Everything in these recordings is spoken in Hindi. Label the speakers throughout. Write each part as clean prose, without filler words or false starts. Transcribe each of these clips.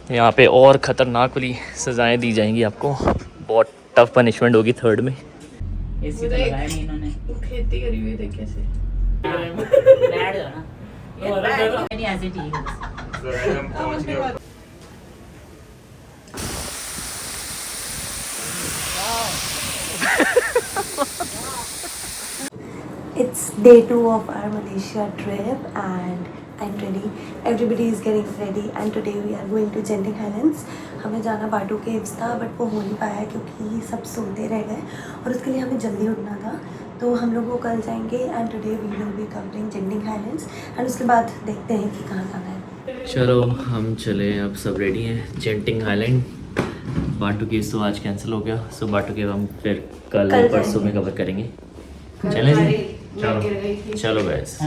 Speaker 1: यहाँ पे और ख़तरनाक वाली सज़ाएँ दी जाएंगी आपको, बहुत टफ पनिशमेंट होगी थर्ड में।
Speaker 2: एसी तो लगाया नहीं इन्होंने,
Speaker 3: खेती करी हुई है कैसे
Speaker 2: बैठ जाओ ना, ये नहीं ऐसे ठीक है।
Speaker 4: It's day 2 of our Malaysia trip and I'm ready. Everybody is getting ready and today we are going to Genting Highlands. हमें जाना बाटू केव्स था बट वो हो नहीं पाया क्योंकि सब सोते रह गए और उसके लिए हमें जल्दी उठना था, तो हम लोग वो कल जाएंगे and today we will be covering Genting Highlands and उसके बाद देखते हैं कि कहाँ जाना है।
Speaker 1: चलो हम चले, अब सब रेडी हैं। जेंटिंग हाईलैंड, बाटू केव्स तो आज कैंसिल हो गया, सो बाटू केव हम फिर कल परसों में कवर करेंगे। चलें जी, चलो चलो guys.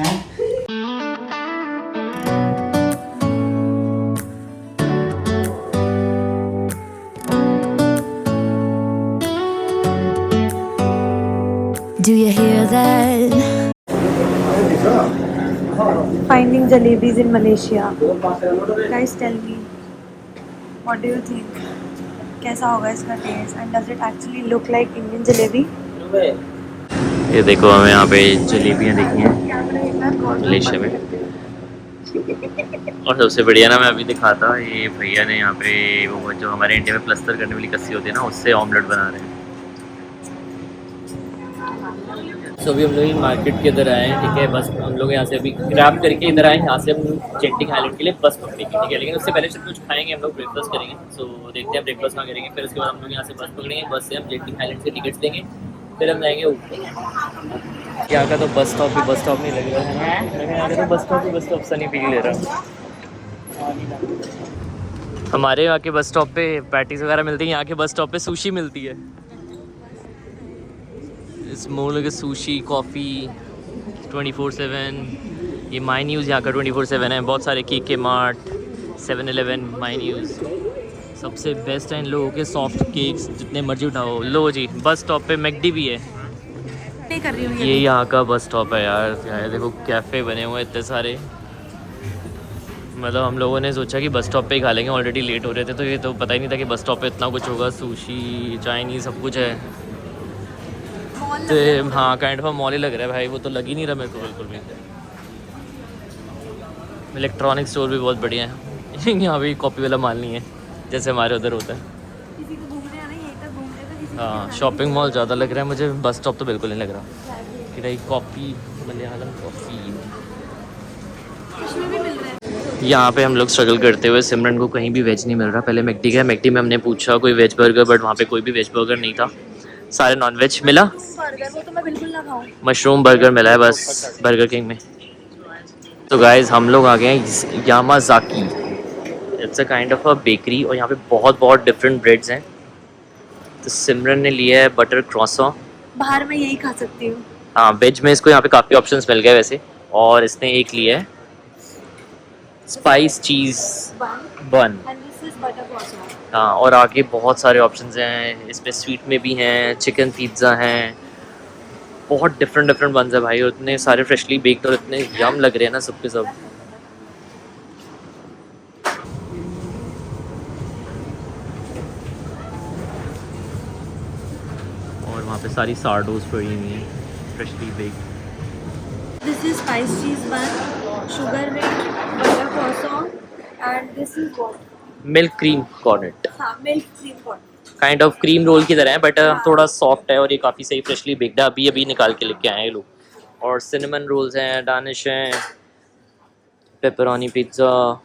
Speaker 4: Do you hear that? Finding jalebis in Malaysia. Guys, tell me, what do you think? कैसा होगा इसका test and does it actually look like Indian jalebi?
Speaker 1: ये देखो, हमें यहाँ पे जलेबियाँ देखी हैं मलेशिया में, और सबसे बढ़िया ना मैं अभी दिखाता, ये भैया ने यहाँ पे वो जो हमारे इंडिया में प्लस्तर करने वाली कस्सी होती है ना, उससे ऑमलेट बना रहे हैं। सो अभी हम लोग मार्केट के इधर आए हैं, ठीक है। बस हम लोग यहाँ से अभी ग्रैब करके इधर आए, यहाँ से हम जेंटिंग हाईलैंड के लिए बस पकड़ेंगे, ठीक है। लेकिन उससे पहले सिर्फ कुछ खाएंगे, हम लोग ब्रेकफास्ट करेंगे। सो देखते हैं ब्रेकफास्ट कहाँ करेंगे, फिर उसके बाद हम लोग यहाँ से बस पकड़ेंगे, बस से हम जेंटिंग हाईलैंड के टिकट्स लेंगे, फिर हम जाएंगे ऊपर। यहाँ का तो बस स्टॉप भी बस स्टॉप नहीं लग रहा है, लेकिन यहाँ का तो बस स्टॉप सा नहीं फील ले रहा। हमारे यहाँ के बस स्टॉप पे पैटीज वगैरह मिलती है, यहाँ के बस स्टॉप पे सुशी मिलती है। इस मोर लगे सुशी, कॉफ़ी 24/7। ये माई न्यूज़ यहाँ का 24/7 है। बहुत सारे के मार्ट, 7-Eleven, माई न्यूज़ सबसे बेस्ट है इन लोगों के सॉफ्ट केक्स, जितने मर्जी उठाओ। लो जी, बस स्टॉप पे मैकडी भी है।
Speaker 4: कर रही हूँ
Speaker 1: ये यहाँ का बस स्टॉप है यार, यार देखो कैफ़े बने हुए हैं इतने सारे। मतलब हम लोगों ने सोचा कि बस स्टॉप पे ही खा लेंगे, ऑलरेडी लेट हो रहे थे, तो ये तो पता ही नहीं था कि बस स्टॉप पे इतना कुछ होगा। सुशी, चाइनीज़ सब कुछ है। तो हाँ, काइंड ऑफ मॉल ही लग रहा है भाई, वो तो लग ही नहीं रहा मेरे को बिल्कुल भी। इलेक्ट्रॉनिक स्टोर भी बहुत बढ़िया है। यहाँ भी कॉपी वाला माल नहीं है जैसे हमारे उधर होता है। हाँ, शॉपिंग मॉल ज़्यादा लग रहा है मुझे, बस स्टॉप तो बिल्कुल नहीं लग रहा। कि नहीं, कॉफ़ी, मलयालम कॉफ़ी। यहाँ पे हम लोग स्ट्रगल करते हुए, सिमरन को कहीं भी वेज नहीं मिल रहा। पहले मैकडी गया, मैकडी में हमने पूछा कोई वेज बर्गर, बट वहाँ पे कोई भी वेज बर्गर नहीं था, सारे नॉन वेज मिला।
Speaker 4: वो तो मैं बिल्कुल ना खाऊं।
Speaker 1: मशरूम बर्गर मिला है बस बर्गर किंग में। तो गाइज हम लोग आ गए हैं Yamazaki. It's a kind of a bakery, और यहाँ पे बहुत डिफरेंट ब्रेड्स हैं। तो सिमरन ने लिया है बटर क्रॉसॉ।
Speaker 4: बाहर मैं यही खा सकती हूँ।
Speaker 1: हाँ, वेज में इसको यहाँ पे काफ़ी ऑप्शंस मिल गए वैसे। और इसने एक लिया है स्पाइस चीज़ बन। हाँ, और आगे बहुत सारे ऑप्शंस हैं इसमें, स्वीट में भी हैं, चिकन पिज़्ज़ा हैं, बहुत डिफरेंट बन्स है भाई, और इतने सारे फ्रेशली बेक्ड और इतने यम लग रहे हैं ना सब के सब। और वहाँ पे सारी सार्डोस पड़ी हुई हैं, freshly baked.
Speaker 4: This is spice cheese bun, sugar rich, butter croissant, and this is what?
Speaker 1: Milk cream cornet.
Speaker 4: हाँ, milk cream cornet.
Speaker 1: Kind of cream roll की तरह है, बट थोड़ा सॉफ्ट है, और ये काफ़ी सही फ्रेशली बेक्ड है। अभी निकाल के लेके आए हैं लोग। और सिनेमन रोल्स हैं, डानिश हैं, pepperoni pizza.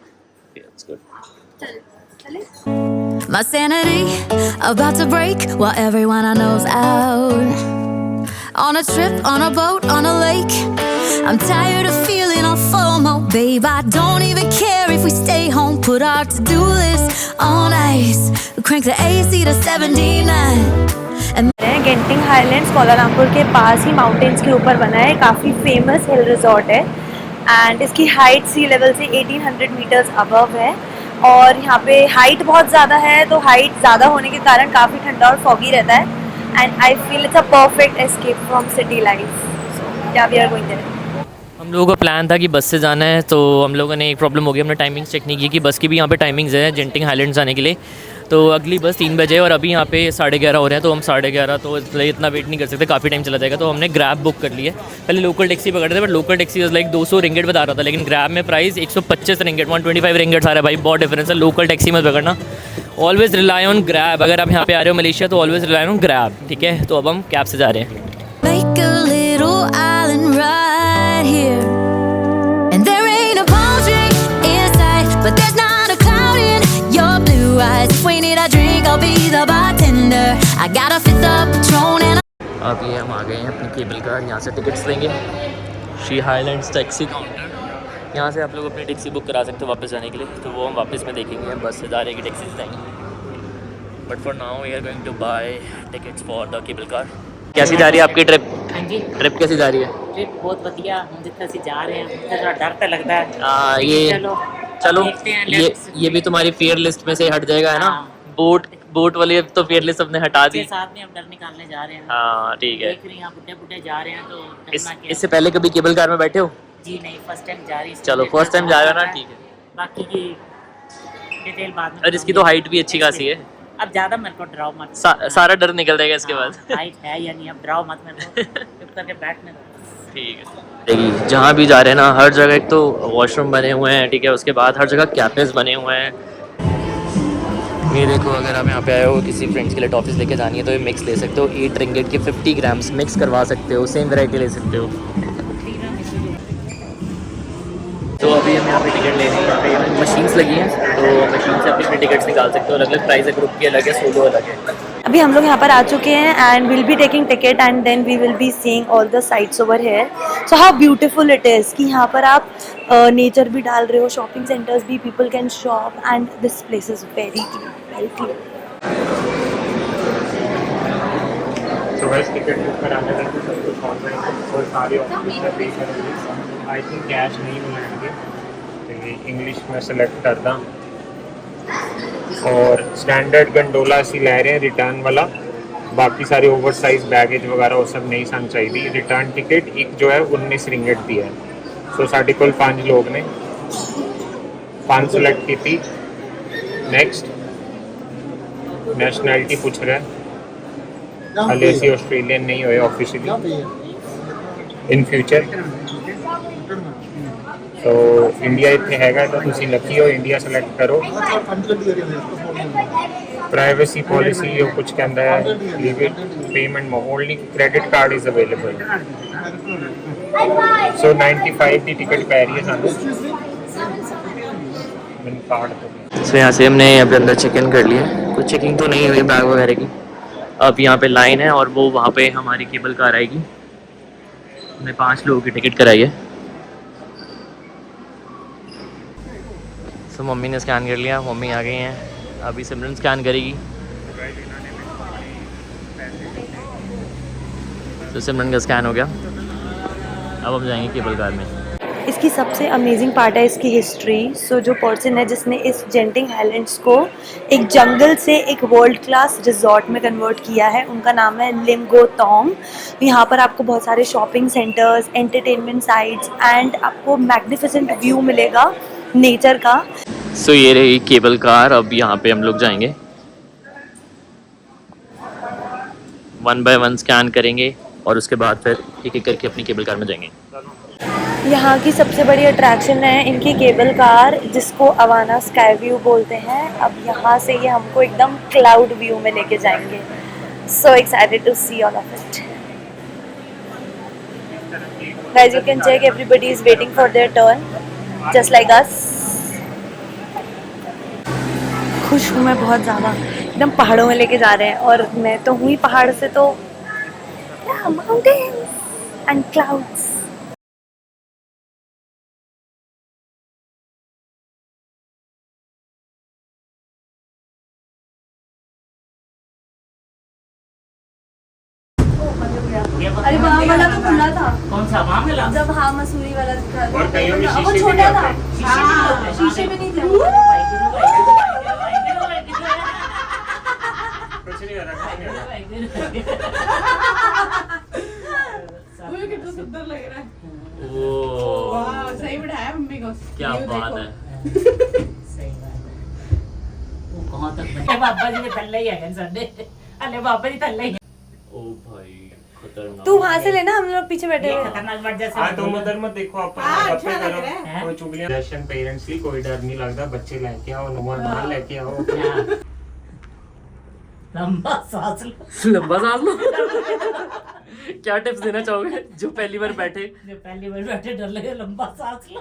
Speaker 5: My sanity about to break while everyone I know's out. On a trip, on a boat, on a lake. I'm tired of feeling all FOMO, babe. I don't even care if we stay home. Put our to-do list on ice. Crank the AC to 79.
Speaker 4: जेंटिंग Highlands Kuala Lumpur के पास ही माउंटेन्स के ऊपर बना है, काफ़ी फेमस हिल रिजॉर्ट है एंड इसकी हाइट सी लेवल से 1800 मीटर्स अबव है। और यहाँ पे हाइट बहुत ज़्यादा है, तो हाइट ज़्यादा होने के कारण काफ़ी ठंडा और फॉगी रहता है and I feel it's a perfect escape from city life. So yeah we are going there.
Speaker 1: हम लोगों का प्लान था कि बस से जाना है, तो हम लोगों ने एक प्रॉब्लम हो गई, हमने टाइमिंग्स चेक नहीं की कि बस की भी यहाँ पे टाइमिंग्स है जेंटिंग हाईलैंड्स जाने के लिए। तो अगली बस 3 बजे और अभी यहाँ पे 11:30 हो रहे हैं, तो हम 11:30 तो इसलिए इतना वेट नहीं कर सकते, काफ़ी टाइम चला जाएगा। तो हमने ग्रैब बुक कर लिया है। पहले लोकल टैक्सी पकड़ रहे थे, but local taxi like 200 ringgit बता रहा था, लेकिन ग्रैब में प्राइस 125 रिंगेट, 125 रिंगेट आ रहा है भाई, बहुत डिफरेंस है। लोकल टैक्सी मत पकड़ना, ऑलवेज रिलाई ऑन ग्रैब। अगर आप यहाँ पे आ रहे हो मलेशिया तो ऑलवेज रिलाई ऑन ग्रैब, ठीक है। तो अब हम कैब से जा रहे हैं।
Speaker 5: Make a little island right here. And there ain't a palm tree in sight, but there's not a cloud in your blue eyes. If we need a drink, I'll be the bartender. I got a fifth of Patron and
Speaker 1: अभी हम आ गए हैं अपनी केबल कार, यहाँ से टिकट्स लेंगे। शी हाईलैंड्स टैक्सी काउंटर, यहाँ से आप लोग अपनी टैक्सी बुक करा सकते हो वापस जाने के लिए। तो वो हम वापस में देखेंगे, हम बस से जा रहे हैं कि टैक्सी से जाएंगे। But for now we are going to buy tickets for the cable car. कैसी जा रही है आपकी ट्रिप?
Speaker 2: हाँ जी,
Speaker 1: ट्रिप कैसी जा रही है?
Speaker 2: ट्रिप बहुत बढ़िया। हम जितना से जा रहे हैं उतना थोड़ा डर तो लगता है।
Speaker 1: ये चलो
Speaker 2: देखते हैं,
Speaker 1: ये भी तुम्हारी फेयर लिस्ट में से हट जाएगा, है ना। बोट वाली तो फेयर लिस्ट अपने हटा दी।
Speaker 2: साथ में हम डर निकालने जा रहे हैं।
Speaker 1: हाँ ठीक है।
Speaker 2: देख रहे हैं यहाँ बुढ़े जा रहे हैं, तो डरना क्या है?
Speaker 1: इससे पहले कभी केबल कार में बैठे हो?
Speaker 2: जी नहीं, फर्स्ट टाइम जा रही है।
Speaker 1: चलो फर्स्ट टाइम जा रहे हो ना, ठीक है।
Speaker 2: बाकी की डिटेल बाद में।
Speaker 1: और इसकी तो हाइट भी अच्छी खासी है।
Speaker 2: अब ज़्यादा मेरे को डराओ मत।
Speaker 1: सारा डर निकल जाएगा इसके बाद।
Speaker 2: हाइट है या नहीं, अब डराओ मत मेरे को, चुप करके बैठने दो।
Speaker 1: ठीक है। देखिए जहाँ भी जा रहे हैं ना, हर जगह एक तो वॉशरूम बने हुए हैं, ठीक है। उसके बाद हर जगह कैफेज बने हुए हैं। ये देखो, अगर आप यहाँ पे आए हो किसी फ्रेंड्स के लिए टॉफीस लेके जानी है तो ये मिक्स ले सकते हो। 8 रिंगेट के 50 ग्राम्स मिक्स करवा सकते हो, सेम वैरायटी ले सकते हो। तो अभी हम यहाँ पे टिकट ले रहे हैं, यहाँ पे मशीन्स लगी हैं, तो मशीन से अपनी टिकट्स निकाल सकते हो। अलग अलग प्राइस है, ग्रुप की अलग है, सोलो अलग है।
Speaker 4: अभी हम लोग यहाँ पर आ चुके हैं and will be taking ticket and then we will be seeing all the sights over here. So how beautiful it is कि यहाँ पर आप नेचर भी डाल रहे हो, शॉपिंग सेंटर्स भी, people can shop and this place is very clean, very clean.
Speaker 6: तो वैसे टिकट बुक कराने का तो सब कुछ ऑनलाइन और सारे ऑफिस पे करेंगे। आई थिंक कैश नहीं मिलेंगे, तो ये इंग्लिश में सेलेक्ट करता और स्टैंडर्ड गंडोला सी ले रहे हैं रिटर्न वाला। बाकी सारे ओवर साइज बैगेज वगैरह वो सब नहीं सन चाहिए। रिटर्न टिकट एक जो है 19 रिंगेट दी है। सो साढ़े कुल 5 लोग ने 5 सेलेक्ट की थी। नेक्स्ट नेशनैलिटी पूछ रहा है, हाले ਅਸੀਂ ਆਸਟ੍ਰੇਲੀਅਨ नहीं ਹੋਏ ऑफिशियली इन फ्यूचर। तो इंडिया इतने हैगा तो तुसी लकी हो, इंडिया सेलेक्ट करो। प्राइवेसी पॉलिसी जो कुछ कहता है, limit payment only credit card is available. So 95 की टिकट पै रही है सानू कार्ड तो।
Speaker 1: सो यहाँ से हमने अभी अंदर चेक इन कर लिया, कुछ चेकिंग तो नहीं हुई बैग वगैरह की। अब यहाँ पे लाइन है और वो वहाँ पे हमारी केबल कार आएगी। हमने 5 लोगों की टिकट कराई है। सो मम्मी ने स्कैन कर लिया, मम्मी आ गई हैं। अभी सिमरन स्कैन करेगी। तो सिमरन का स्कैन हो गया, अब हम जाएंगे केबल कार में।
Speaker 4: इसकी सबसे अमेजिंग पार्ट है इसकी हिस्ट्री। सो जो पर्सन है जिसने इस जेंटिंग हाईलैंड्स को एक जंगल से एक वर्ल्ड क्लास रिजॉर्ट में कन्वर्ट किया है, उनका नाम है लिम गो तोंग। यहाँ पर आपको बहुत सारे shopping centres, entertainment sites and आपको मैग्निफिसेंट व्यू मिलेगा नेचर का।
Speaker 1: सो ये रही केबल कार। अब यहाँ पे हम लोग जाएंगे, 1 बाय 1 स्कैन करेंगे और उसके बाद फिर एक एक करके अपनी केबल कार में जाएंगे।
Speaker 4: यहाँ की सबसे बड़ी अट्रैक्शन है इनकी केबल कार, जिसको अवाना स्काई व्यू बोलते हैं। अब यहाँ से ये हमको एकदम क्लाउड व्यू में लेके जाएंगे। So excited to see all of it. Guys you can check everybody is waiting for their turn just like us. खुश हूँ मैं बहुत ज़्यादा, एकदम पहाड़ों में लेके जा रहे हैं और मैं तो हुई पहाड़ से, तो माउंटेन्स एंड क्लाउड्स। अरे वहाँ वाला तो खुला था।
Speaker 2: कौन सा वहाँ मिला?
Speaker 4: जब हाँ मसूरी वाला था
Speaker 6: और कईयों में
Speaker 4: वो
Speaker 6: शीशे भी
Speaker 4: छोटा
Speaker 6: नहीं
Speaker 4: था।
Speaker 6: आते।
Speaker 4: हाँ, शीशे में नहीं थे।
Speaker 6: कुछ नहीं हो रहा, कुछ नहीं हो रहा।
Speaker 3: वो कितना सुंदर लग रहा है।
Speaker 1: ओ
Speaker 3: वाह सही बढ़ाया मम्मी को।
Speaker 1: क्या
Speaker 3: ये
Speaker 1: बात
Speaker 3: देखो।
Speaker 1: है।
Speaker 2: सही बात है। वो कहाँ तक बने बाबा जी ने थल्ले ही है संडे। अरे बाबा जी थल्ले ही है।
Speaker 1: ओ भाई खतरनाक।
Speaker 4: तू वहाँ से लेना, हम लोग पीछे बैठे
Speaker 2: ये
Speaker 4: हुए हैं।
Speaker 2: खतरनाक वर्ड जैसे
Speaker 6: हाँ तुम उधर मत देखो, आप
Speaker 3: हाँ,
Speaker 6: गप्पे
Speaker 3: अच्छा लग
Speaker 6: करो,
Speaker 3: रहा
Speaker 2: है।
Speaker 6: कोई चुगलियां। रशियन पेरेंट्स की कोई डर नहीं लगता, बच्चे लेके आओ, नुमान बाहर लेके आओ।
Speaker 2: हाँ। लंबा सांस लो।
Speaker 1: लंबा सांस लो। क्या टिप्स देना चाहोगे जो पहली बार बैठे
Speaker 2: जो पहली बार बैठे डर लगे, लंबा सांस लो।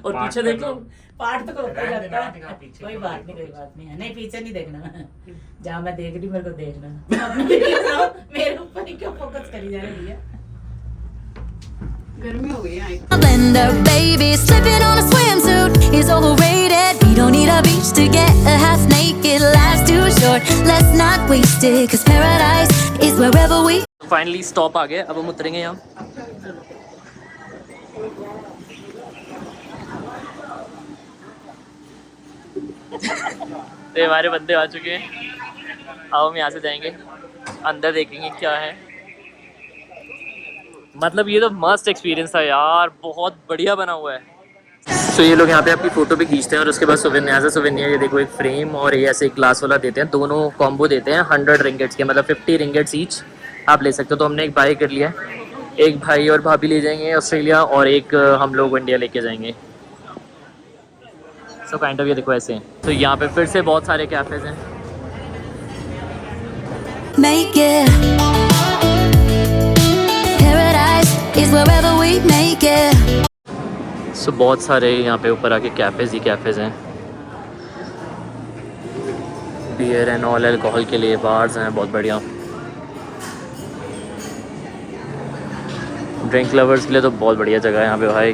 Speaker 1: और पीछे देख लो?
Speaker 2: पार्ट तो ऊपर
Speaker 6: रहने
Speaker 2: जाता
Speaker 6: देना,
Speaker 2: है।
Speaker 6: पीछे
Speaker 2: कोई
Speaker 6: तो
Speaker 2: बात
Speaker 6: देखो।
Speaker 2: नहीं, कोई बात नहीं है। नहीं पीछे नहीं देखना। जहाँ मैं देख रही हूँ मेरे को देखना। अपनी वीडियो बनाओ, मेरे ऊपर ही क्यों फोकस करी जा रही है।
Speaker 3: गर्मी हो गई है।
Speaker 5: A blender, baby, slipping on a swimsuit is overrated. We don't need a beach to get a half naked. Life's too short, let's not waste it. 'Cause paradise is wherever we.
Speaker 1: Finally stop आ गए, अब हम उतरेंगे यहाँ। तो हमारे बंदे आ चुके हैं, अब हम यहाँ से जाएंगे अंदर, देखेंगे क्या है। मतलब ये तो मस्त एक्सपीरियंस था यार, बहुत बढ़िया बना हुआ है। तो ये लोग यहाँ पे आपकी फ़ोटो भी खींचते हैं और उसके बाद सुवेनियर, ऐसा सुवेनियर ये देखो एक फ्रेम और ये ऐसे एक ग्लास वाला देते हैं, दोनों कॉम्बो देते हैं 100 रिंगेट्स के, मतलब 50 रिंगेट्स ईच आप ले सकते हो। तो हमने एक बाई कर लिया, एक भाई और भाभी ले जाएंगे ऑस्ट्रेलिया और एक हम लोग इंडिया लेके जाएंगे। सो काइंड ऑफ ये देखो ऐसे। तो यहाँ पे फिर से बहुत सारे कैफ़ेज़ हैं।
Speaker 5: Make it. Paradise is wherever we make it.
Speaker 1: सो बहुत सारे यहाँ पे ऊपर आके कैफ़ेज़ ही कैफ़ेज़ हैं, बियर एंड ऑल अल्कोहल के लिए बार्स हैं, बहुत बढ़िया। ड्रिंक लवर्स के लिए तो बहुत बढ़िया जगह है यहाँ पे भाई।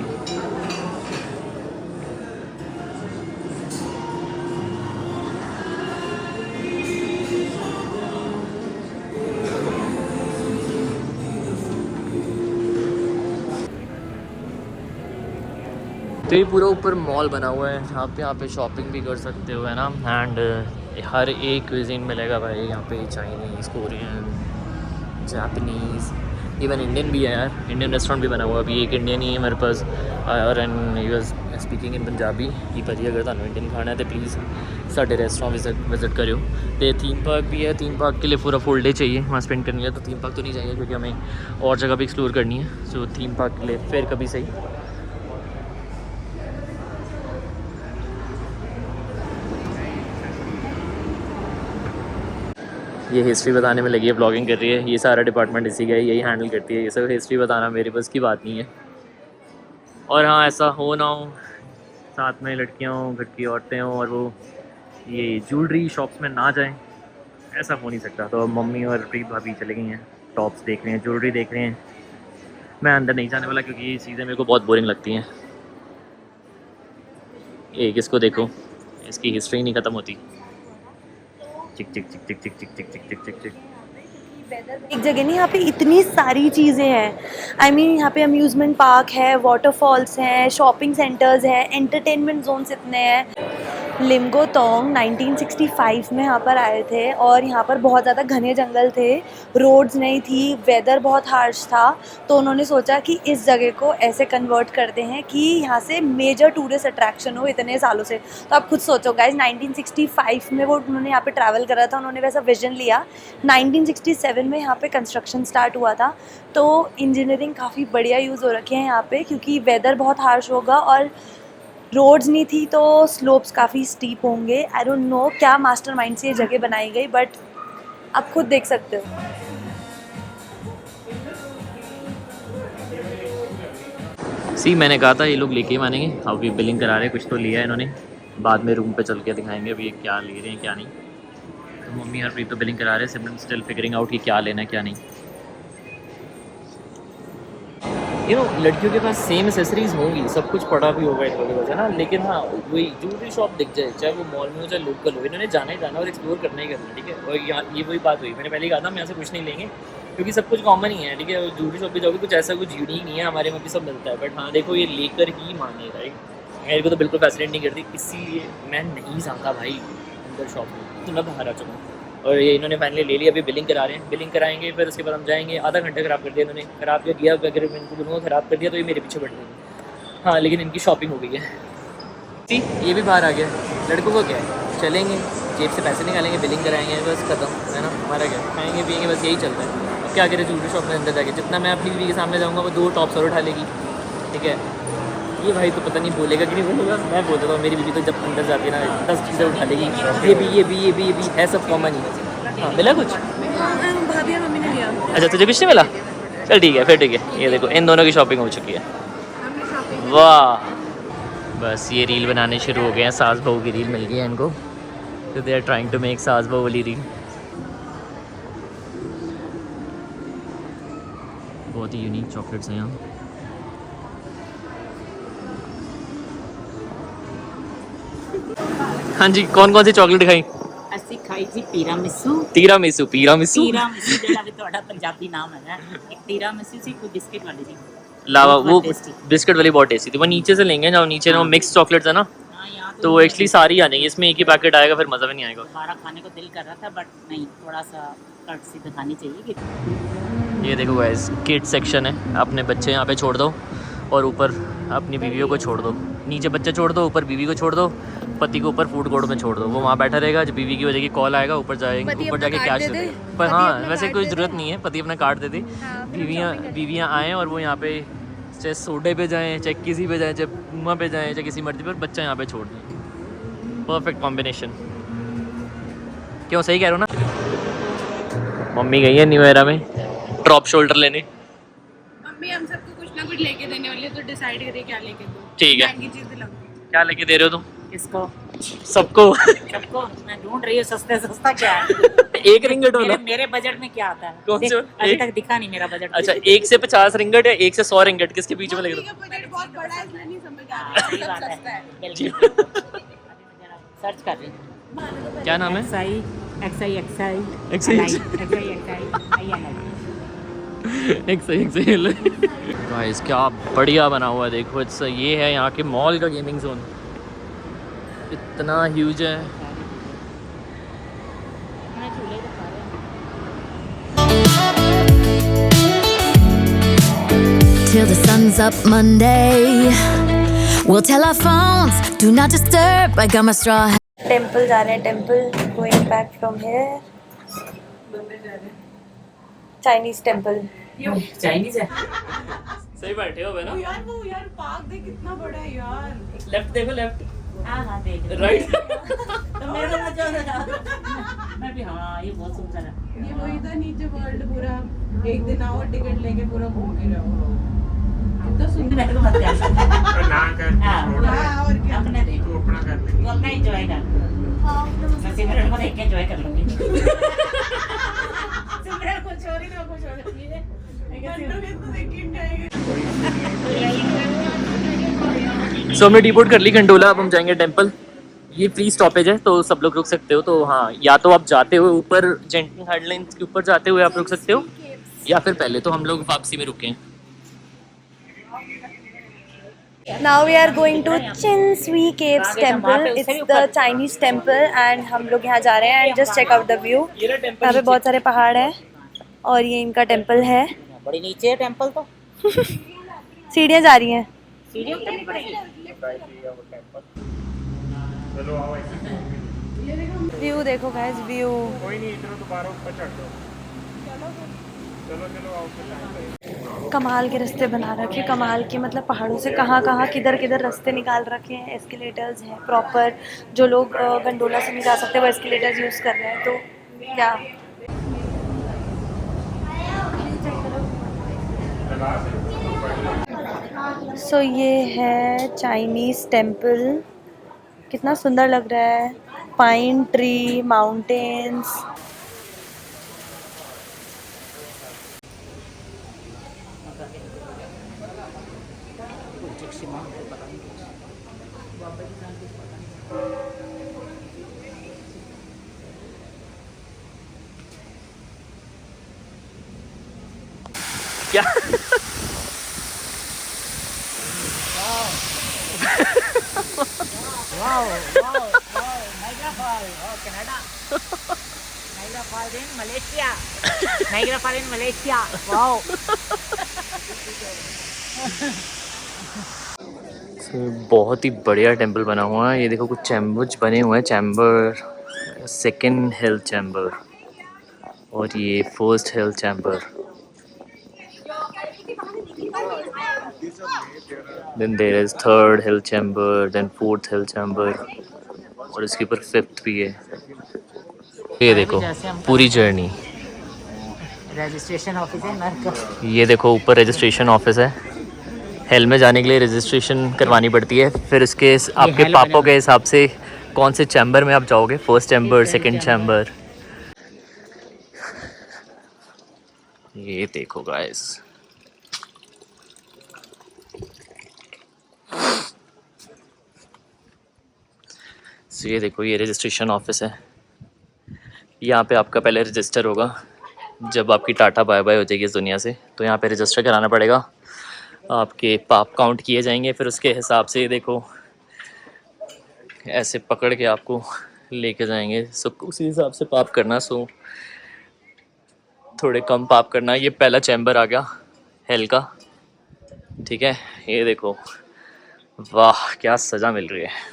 Speaker 1: तो ये पूरा ऊपर मॉल बना हुआ है जहाँ पे यहाँ पे शॉपिंग भी कर सकते हो, है ना। एंड हर एक क्विज़ीन मिलेगा भाई यहाँ पे, Chinese, Korean, Japanese, even Indian भी है यार। इंडियन रेस्टोरेंट भी बना हुआ है। अभी एक इंडियन ही है मेरे पास और and he was speaking in Punjabi कि भाजी अगर तुहानू इंडियन खाना है तो प्लीज़ साढ़े रेस्टोरेंट विजिट करियो। तो थीम पार्क भी है, थीम पार्क के लिए पूरा फुल डे चाहिए वहाँ स्पेंड करने के लिए। तो थीम पार्क तो नहीं जाएंगे क्योंकि हमें और जगह भी एक्सप्लोर करनी है। सो थीम पार्क के लिए फिर कभी सही। ये हिस्ट्री बताने में लगी है, ब्लॉगिंग कर रही है। ये सारा डिपार्टमेंट इसी का है, यही हैंडल करती है। ये सब हिस्ट्री बताना मेरे बस की बात नहीं है। और हाँ, ऐसा हो ना हो साथ में लड़कियाँ हों, घर की औरतें हों और वो ये ज्वेलरी शॉप्स में ना जाएं, ऐसा हो नहीं सकता। तो मम्मी और प्रीत भाभी चले गई हैं, टॉप्स देख रहे हैं, ज्वेलरी देख रहे हैं। मैं अंदर नहीं जाने वाला क्योंकि ये चीज़ें मेरे को बहुत बोरिंग लगती हैं। एक इसको देखो, इसकी हिस्ट्री नहीं ख़त्म होती। चिक चिक चिक चिक चिक चिक चिक चिक चिक चिक चिक।
Speaker 4: एक जगह नहीं, यहाँ पे इतनी सारी चीज़ें हैं। आई मीन यहाँ पे अम्यूज़मेंट पार्क है, वाटरफॉल्स हैं, शॉपिंग सेंटर्स हैं, एंटरटेनमेंट जोन्स इतने हैं। लिंगोतोंग 1965 में यहाँ पर आए थे और यहाँ पर बहुत ज़्यादा घने जंगल थे, रोड्स नहीं थी, वेदर बहुत हार्श था। तो उन्होंने सोचा कि इस जगह को ऐसे कन्वर्ट करते हैं कि यहाँ से मेजर टूरिस्ट अट्रैक्शन हो इतने सालों से। तो आप खुद सोचो गाइज, 1965 में वो उन्होंने यहाँ पे ट्रैवल करा था, उन्होंने वैसा विजन लिया। 1967 में यहाँ पे कंस्ट्रक्शन स्टार्ट हुआ था। तो इंजीनियरिंग काफ़ी बढ़िया यूज़ हो रखी है यहाँ पे, क्योंकि वेदर बहुत हार्श होगा और रोड्स नहीं थी तो स्लोप्स काफ़ी स्टीप होंगे। आई डोंट नो क्या मास्टरमाइंड से ये जगह बनाई गई, बट आप खुद देख सकते हो।
Speaker 1: सी मैंने कहा था ये लोग लेके ही मानेंगे। अभी बिलिंग करा रहे हैं, कुछ तो लिया है इन्होंने, बाद में रूम पे चल के दिखाएंगे अभी क्या ले रहे हैं क्या नहीं। तो मम्मी और प्रीत तो बिलिंग करा रहे हैं, सिमरन स्टिल फिगरिंग आउट कि क्या लेना है क्या नहीं। यू नो, लड़कियों के पास सेम एसेसरीज होंगी, सब कुछ पड़ा भी होगा इन लोगों के पास, है ना। लेकिन हाँ, वही ज्वेलरी शॉप दिख जाए, चाहे वो मॉल में हो चाहे लोकल हो, इन्होंने जाना ही जाना और एक्सप्लोर करना ही करना, ठीक है। और यहाँ ये वही बात हुई, मैंने पहले कहा था हम यहाँ से कुछ नहीं लेंगे क्योंकि सब कुछ कॉमन ही है, ठीक है। ज्वेलरी शॉप भी जाओगे कुछ ऐसा कुछ यूनिक नहीं है, हमारे में भी सब मिलता है। बट हाँ देखो, ये लेकर ही माने, राइट। मेरे को तो बिल्कुल फैसिनेट नहीं करती, इसीलिए मैं नहीं जाता भाई अंदर शॉप में, तो मैं बाहर आ चुका हूँ। और ये इन्होंने फाइनली ले लिया, अभी बिलिंग करा रहे हैं, बिलिंग कराएंगे फिर उसके बाद हम जाएंगे। आधा घंटा ख़राब कर दिया इन्होंने, ख़राब किया अगर इनको दोनों को ख़राब कर दिया तो ये मेरे पीछे बढ़ जाएंगे। हाँ लेकिन इनकी शॉपिंग हो गई है। ये भी बाहर आ गया, लड़कों को क्या है, चलेंगे जेब से पैसे निकालेंगे, बिलिंग कराएंगे, बस खत्म है ना। हमारा क्या, खाएंगे पिएंगे, बस यही चलता है। अब क्या करें, ज्वेलरी शॉप में अंदर जाके जितना मैं अपनी बीवी के सामने जाऊँगा वो 2 टॉप्स और उठा लेगी, ठीक है। ये भाई तो पता नहीं बोलेगा कि नहीं बोलेगा, मैं बोल देता हूँ मेरी बीवी तो जब अंदर जाती है ना 10 चीज़ें उठा लेगी, ये भी है, सब कॉमन ही। हाँ मिला कुछ?
Speaker 4: भाभी और मम्मी ने लिया।
Speaker 1: अच्छा तुझे कुछ नहीं मिला, चल ठीक है फिर, ठीक है। ये देखो इन दोनों की शॉपिंग हो चुकी है, वाह। बस ये रील बनाने शुरू हो गए हैं, सास बहू की रील मिल गई है इनको, तो they are trying to make सास बहू वाली रील। बहुत ही यूनिक चॉकलेट्स हैं यहाँ। हाँ जी, कौन कौन सी चॉकलेट खाई?
Speaker 2: ਅਸੀਂ ਖਾਈ ਜੀ ਪੀਰਾਮਿਸੂ
Speaker 1: तीरामिसू पीरामिसू
Speaker 2: ਪੀਰਾਮਿਸੂ ਜਿਹੜਾ ਵੀ ਤੁਹਾਡਾ ਪੰਜਾਬੀ ਨਾਮ ਹੈ ਨਾ, ਇੱਕ ਪੀਰਾਮਿਸੂ ਸੀ, ਕੋਈ ਬਿਸਕਿਟ वाली जी।
Speaker 1: लावा वो
Speaker 2: बहुत tasty।
Speaker 1: बिस्किट वाली बहुत टेस्टी थी। वो नीचे से लेंगे ना, नीचे ना मिक्स चॉकलेट्स है ना,
Speaker 2: हाँ यहाँ
Speaker 1: तो वो एक्चुअली सारी आ जाएंगी इसमें, एक ही पैकेट आएगा, फिर मज़ा भी नहीं आएगा।
Speaker 2: दोबारा खाने को दिल कर रहा था बट नहीं, थोड़ा सा कट सी दिखानी चाहिए कि
Speaker 1: ये देखो गाइस, किड सेक्शन है, अपने बच्चे यहाँ पे छोड़ दो और ऊपर अपनी बीवियों को छोड़ दो। नीचे बच्चे छोड़ दो, ऊपर बीवी को छोड़ दो, पति को ऊपर फूड कोर्ट में छोड़ दो। वो वहाँ बैठा रहेगा, जब बीवी की वजह की कॉल आएगा ऊपर जाएंगे, ऊपर जाके कैश दे दे। पर हाँ वैसे कोई ज़रूरत नहीं है, पति अपना कार्ड दे दे, बीवियाँ आएँ और वो यहाँ पे चाहे सोडे पे जाएँ, चाहे किसी पे जाएँ, चाहे पुमा पे जाएँ, चाहे किसी मर्जी पर, बच्चा यहाँ पे छोड़ दें। Perfect combination. क्यों, सही कह रहे हो ना? मम्मी गई है न्यू एरा में ड्रॉप शोल्डर लेने।
Speaker 3: मम्मी हम सबको कुछ ना कुछ लेके देने वाली है, तो डिसाइड करिए क्या लेके दो।
Speaker 1: ठीक है,
Speaker 3: महंगी चीज दिलाऊंगी।
Speaker 1: क्या लेके दे रहे हो तुम
Speaker 2: किसको?
Speaker 1: सबको?
Speaker 2: सबको मैं ढूंढ रही हूँ, सस्ते सस्ता क्या है।
Speaker 1: एक रिंगट वाला?
Speaker 2: मेरे बजट में क्या आता है?
Speaker 1: कौन
Speaker 2: देख,
Speaker 1: सा?
Speaker 2: अभी
Speaker 1: एक?
Speaker 2: तक दिखा नहीं मेरा बजट।
Speaker 1: अच्छा 1 से 50 रिंगट या 1 से 100 रिंगट, किसके बीच में लग
Speaker 3: मम्मी का बजट बहुत बड़ा है, इसलिए नहीं समझ आ
Speaker 2: हाँ,
Speaker 3: रहा
Speaker 2: सही
Speaker 3: है,
Speaker 2: बात
Speaker 3: सब
Speaker 2: है,
Speaker 3: सस्ता है।
Speaker 2: बिल्कुल। सर्च कर रही हूँ।
Speaker 1: क्या नाम है?
Speaker 2: XI
Speaker 1: एक सही गाइस क्या बढ़िया बना हुआ है, देखो इट्स, ये है यहाँ के मॉल का गेमिंग जोन, इतना ह्यूज है।
Speaker 5: Till the sun's up Monday. We'll tell our phones, do not disturb. I got my straw hat.
Speaker 4: Temple जा रहे हैं, temple going back from here. Chinese temple.
Speaker 2: Chinese है।
Speaker 1: सही बैठे हो ना?
Speaker 3: वो यार पार्क देख कितना बड़ा है यार।
Speaker 1: लेफ्ट देखो, लेफ्ट
Speaker 2: हाँ देख
Speaker 1: राइट।
Speaker 2: तो मेरे को मजा आ रहा। मैं भी हाँ, ये बहुत सुंदर है।
Speaker 3: ये वही था नीचे वर्ल्ड पूरा, एक दिन आओ टिकट लेके पूरा घूम के जाओ। कितना सुंदर
Speaker 2: मेरे को मत कर।
Speaker 6: ना कर,
Speaker 2: हाँ,
Speaker 6: छोड़ दे।
Speaker 3: हाँ, और क्या।
Speaker 2: अपने देख,
Speaker 6: तू अपना कर ले।
Speaker 2: तू अपना एंजॉय कर। मैं सिमरन को देख के एंजॉय कर लूंगी। सिमरन को छोड़ी तो खुश हो जाती है।
Speaker 1: सो हमने डिपोर्ट कर ली गंडोला, अब हम जाएंगे टेंपल। ये फ्री स्टॉपेज है तो सब लोग रुक सकते हो, तो हाँ या तो आप जाते हुए ऊपर जेंटिंग हाइलैंड्स के ऊपर जाते हुए आप रुक सकते हो, या फिर पहले तो हम लोग वापसी में रुके हैं।
Speaker 4: Now we are going to Chin Sui Caves temple. It's the Chinese temple and हम लोग यहाँ जा रहे हैं and just check out the view. यहाँ पे बहुत सारे पहाड़ हैं और ये इनका टेम्पल है।
Speaker 2: बड़ी नीचे है टेंपल तो।
Speaker 4: सीढ़ियाँ जा रही हैं।
Speaker 2: सीढ़ियों पे नहीं पड़ेगी।
Speaker 6: चलो आओ ऐसे।
Speaker 4: व्यू देखो गाइस, व्यू।
Speaker 6: कोई नहीं, इधर दोबारा ऊपर चढ़ दो। चलो चलो आओ ऊपर।
Speaker 4: कमाल के रास्ते बना रखे, कमाल के मतलब पहाड़ों से कहाँ कहाँ किधर किधर रास्ते निकाल रखे हैं। एस्केलेटर्स हैं प्रॉपर, जो लोग गंडोला से नहीं जा सकते वो एस्केलेटर्स यूज़ कर रहे हैं। तो क्या सो ये है चाइनीज़ टेम्पल, कितना सुंदर लग रहा है। Pine tree, mountains.
Speaker 1: क्या? बहुत ही बढ़िया टेंपल बना हुआ है। ये देखो कुछ चैम्बर्स बने हुए हैं, चैम्बर, सेकंड हेल्थ चैम्बर और ये first health chamber. Then there is third health chamber, then fourth health chamber और इसके ऊपर फिफ्थ भी है। ये देखो पूरी जर्नी।
Speaker 2: रजिस्ट्रेशन ऑफिस है नर्क का।
Speaker 1: ये देखो ऊपर रजिस्ट्रेशन ऑफिस है। हेल में जाने के लिए रजिस्ट्रेशन करवानी पड़ती है, फिर उसके आपके पापों के हिसाब से कौन से चैम्बर में आप जाओगे, फर्स्ट चैम्बर, सेकंड चैम्बर। ये देखो गाइस, ये देखो ये रजिस्ट्रेशन ऑफिस है। यहाँ पे आपका पहले रजिस्टर होगा, जब आपकी टाटा बाय बाय हो जाएगी इस दुनिया से तो यहाँ पे रजिस्टर कराना पड़ेगा। आपके पाप काउंट किए जाएंगे, फिर उसके हिसाब से देखो ऐसे पकड़ के आपको लेके जाएंगे। सो उसी हिसाब से पाप करना, सो थोड़े कम पाप करना। ये पहला चैम्बर आ गया हेल का, ठीक है। ये देखो वाह क्या सज़ा मिल रही है।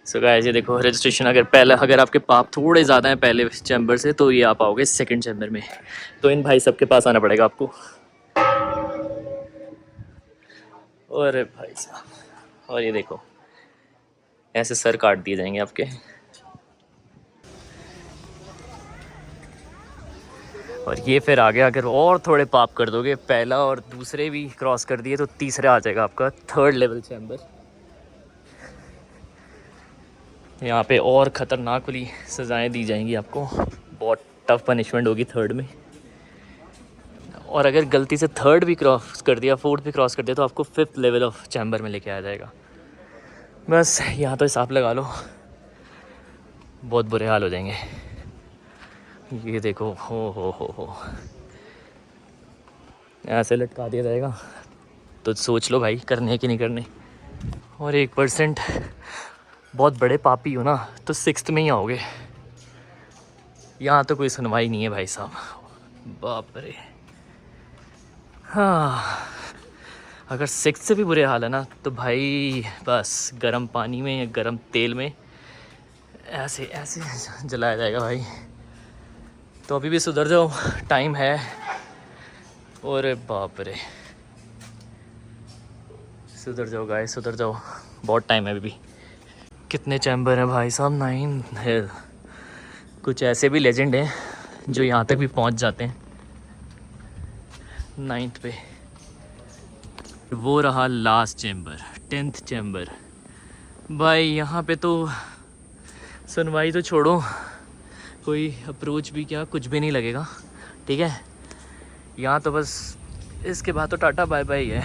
Speaker 1: सो गाइस ये देखो रजिस्ट्रेशन, अगर आपके पाप थोड़े ज़्यादा हैं पहले चैम्बर से तो ये आप आओगे सेकंड चैम्बर में, तो इन भाई सब के पास आना पड़ेगा आपको। अरे भाई साहब, और ये देखो ऐसे सर काट दिए जाएंगे आपके। और ये फिर आगे अगर और थोड़े पाप कर दोगे, पहला और दूसरे भी क्रॉस कर दिए, तो तीसरा आ जाएगा आपका थर्ड लेवल चैम्बर। यहाँ पे और ख़तरनाक वाली सज़ाएं दी जाएंगी आपको, बहुत टफ पनिशमेंट होगी थर्ड में। और अगर गलती से थर्ड भी क्रॉस कर दिया, फोर्थ भी क्रॉस कर दिया, तो आपको फिफ्थ लेवल ऑफ चैम्बर में लेके आ जाएगा। बस यहाँ तो हिसाब लगा लो, बहुत बुरे हाल हो जाएंगे। ये देखो हो ऐसे लटका दिया जाएगा, तो सोच लो भाई करने है कि नहीं करने। और 1% बहुत बड़े पापी हो ना तो सिक्स्थ में ही आओगे। यहाँ तो कोई सुनवाई नहीं है भाई साहब, बाप रे। हाँ, अगर सिक्स्थ से भी बुरे हाल है ना तो भाई बस गर्म पानी में या गर्म तेल में ऐसे ऐसे जलाया जाएगा भाई। तो अभी भी सुधर जाओ, टाइम है। और बाप रे, सुधर जाओ गाइस, सुधर जाओ, बहुत टाइम है अभी भी। कितने चैम्बर हैं भाई साहब? 9 है। कुछ ऐसे भी लेजेंड हैं जो यहाँ तक भी पहुँच जाते हैं 9th पे। वो रहा लास्ट चैम्बर, 10th चैम्बर। भाई यहाँ पे तो सुनवाई तो छोड़ो, कोई अप्रोच भी क्या कुछ भी नहीं लगेगा, ठीक है। यहाँ तो बस इसके बाद तो टाटा बाय बाय है,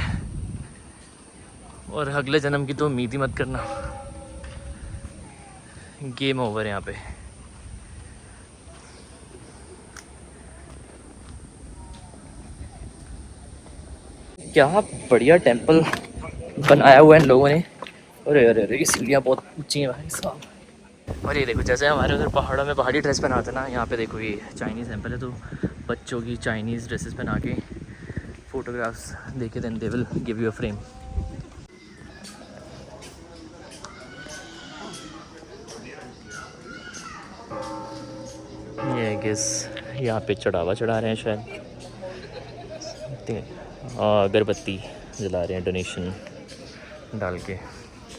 Speaker 1: और अगले जन्म की तो उम्मीद ही मत करना। गेम ओवर यहाँ पे। क्या बढ़िया टेंपल बनाया हुआ है इन लोगों ने। अरे अरे अरे, ये सीढ़ियाँ बहुत ऊंची हैं भाई साहब। और ये देखो जैसे हमारे उधर पहाड़ों में पहाड़ी ड्रेस पहनाते ना, यहाँ पे देखो ये चाइनीज़ टेंपल है, तो बच्चों की चाइनीज़ ड्रेसेस पहना के फोटोग्राफ्स देके then they will give you a frame. ये गेस यहाँ पे चढ़ावा चढ़ा रहे हैं शायद, अगरबत्ती जला रहे हैं डोनेशन डाल के।